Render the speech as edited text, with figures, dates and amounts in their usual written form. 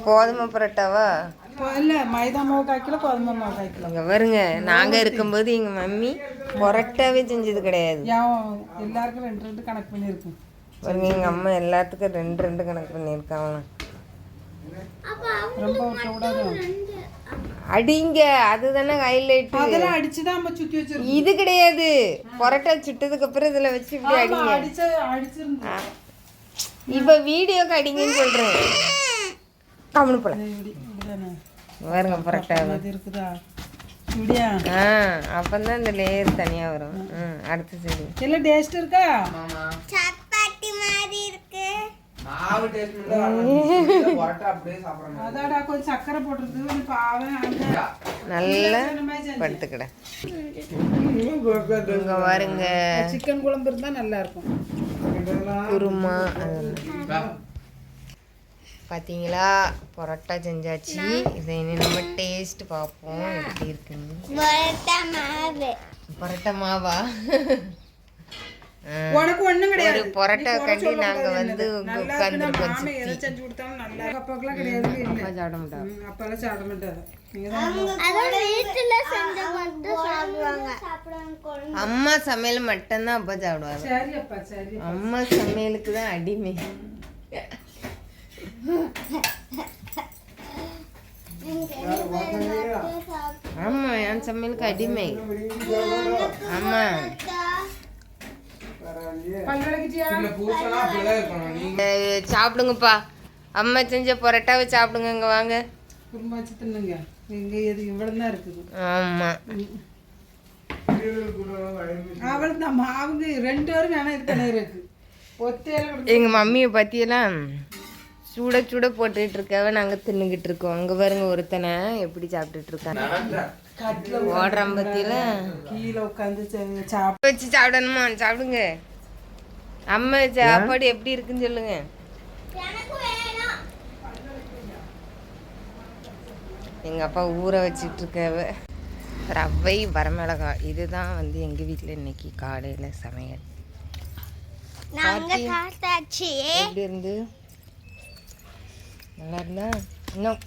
கோதுமை பரோட்டாவா? இல்லை, மைதா மாவு காய்க்கல, கோதுமை மாவு காய்க்கல. இங்கே வருங்க, நாங்கள் இருக்கும்போது எங்கள் மம்மி பரோட்டாவே செஞ்சது கிடையாது. எல்லாருக்கும் 2 கணக்கு பண்ணியிருக்கோம். பாருங்க, எங்கள் அம்மா எல்லாத்துக்கும் 2 கணக்கு பண்ணியிருக்காங்க. ரொம்ப விடாது. அடிங்க, அதுதானே ஹைலைட். அதெல்லாம் அடிச்சுதான் நம்ம சுத்தி வச்சிருக்கோம். இது கிடையாது, பரோட்டா சுட்டதுக்கு அப்புறம் இதுல வச்சு இப்படி அடிங்க. அடிச்சிருந்தோம். இப்ப வீடியோக்கு அடிங்கன்னு சொல்றேன். கம்முனு போல பாருங்க, பரோட்டா இருக்குதா இப்படியா? அப்பதான் இந்த லேயர் தனியா வரும். அடுத்து சரி, எல்லாம் டேஸ்ட் இருக்கா? சப்பாத்தி மாதிரி இருக்கு. மாவு டேஸ்ட் பண்ணல, பரோட்டா அப்படியே சாப்பிடுறாங்க. அதாடா கொஞ்சம் சக்கரை போட்டுருக்கு. பாவம் நல்லா படுத்துக்கட. இங்க பாருங்க, சிக்கன் குழம்பு இருந்தா நல்லா இருக்கும். குருமா பாத்தீங்களா? பரோட்டா செஞ்சாச்சு. இதை இனி நம்ம டேஸ்ட் பார்ப்போம் எப்படி இருக்குன்னு. பரோட்டா மாவா? உனக்கு ஒண்ணும் கிடையாது. ஒரு பரோட்டா கண்டி நாங்க வந்து உட்கார்ந்துருக்கோம். செஞ்சு கொடுத்தாலும் நல்லா அப்பெல்லாம் கிடையாது. சாப்பிட மாட்டாங்க. அப்பெல்லாம் சாப்பிட மாட்டாங்க. அம்மா சமையல் மட்டும்தான் அப்பா சாப்பிடுவாங்க. சரி அப்பா, சரி. அம்மா சமையலுக்கு தான் அடிமை. ஆமா, என் சமையலுக்கு அடிமை. ஆமா, சாப்பிடுங்கப்பா. அம்மா செஞ்ச பரோட்டாவை சாப்பிடுங்க. இங்க வாங்க, குருமா வச்சு தின்னுங்க. இங்க இது இவ்வளவுதான் இருக்குது. ஆமா, அவ்வளவுதான். மாவுங்க 2 பேரும் வேணா இது பண்ணிருக்கு. எங்க மம்மியை பத்தியெல்லாம் சூட சூட போட்டுட்டு இருக்கவ நாங்க தின்னுகிட்டு இருக்கோம். அங்க பாருங்க, ஒருத்தனை எப்படி சாப்பிட்டுட்டு இருக்காங்க. ஓடுறான் பத்தியில கீழே உட்காந்து வச்சு சாப்பிடணுமா? சாப்பிடுங்க. அம்மா சாப்பாடு எப்படி இருக்குன்னு சொல்லுங்க. எங்க அப்பா ஊற வச்சிட்டு இருக்கவ ரவை வரமிளகாய். இதுதான் வந்து எங்க வீட்டுல இன்னைக்கு காலையில சமையல். எப்படி இருந்து? நல்லா இருந்தா இன்னும்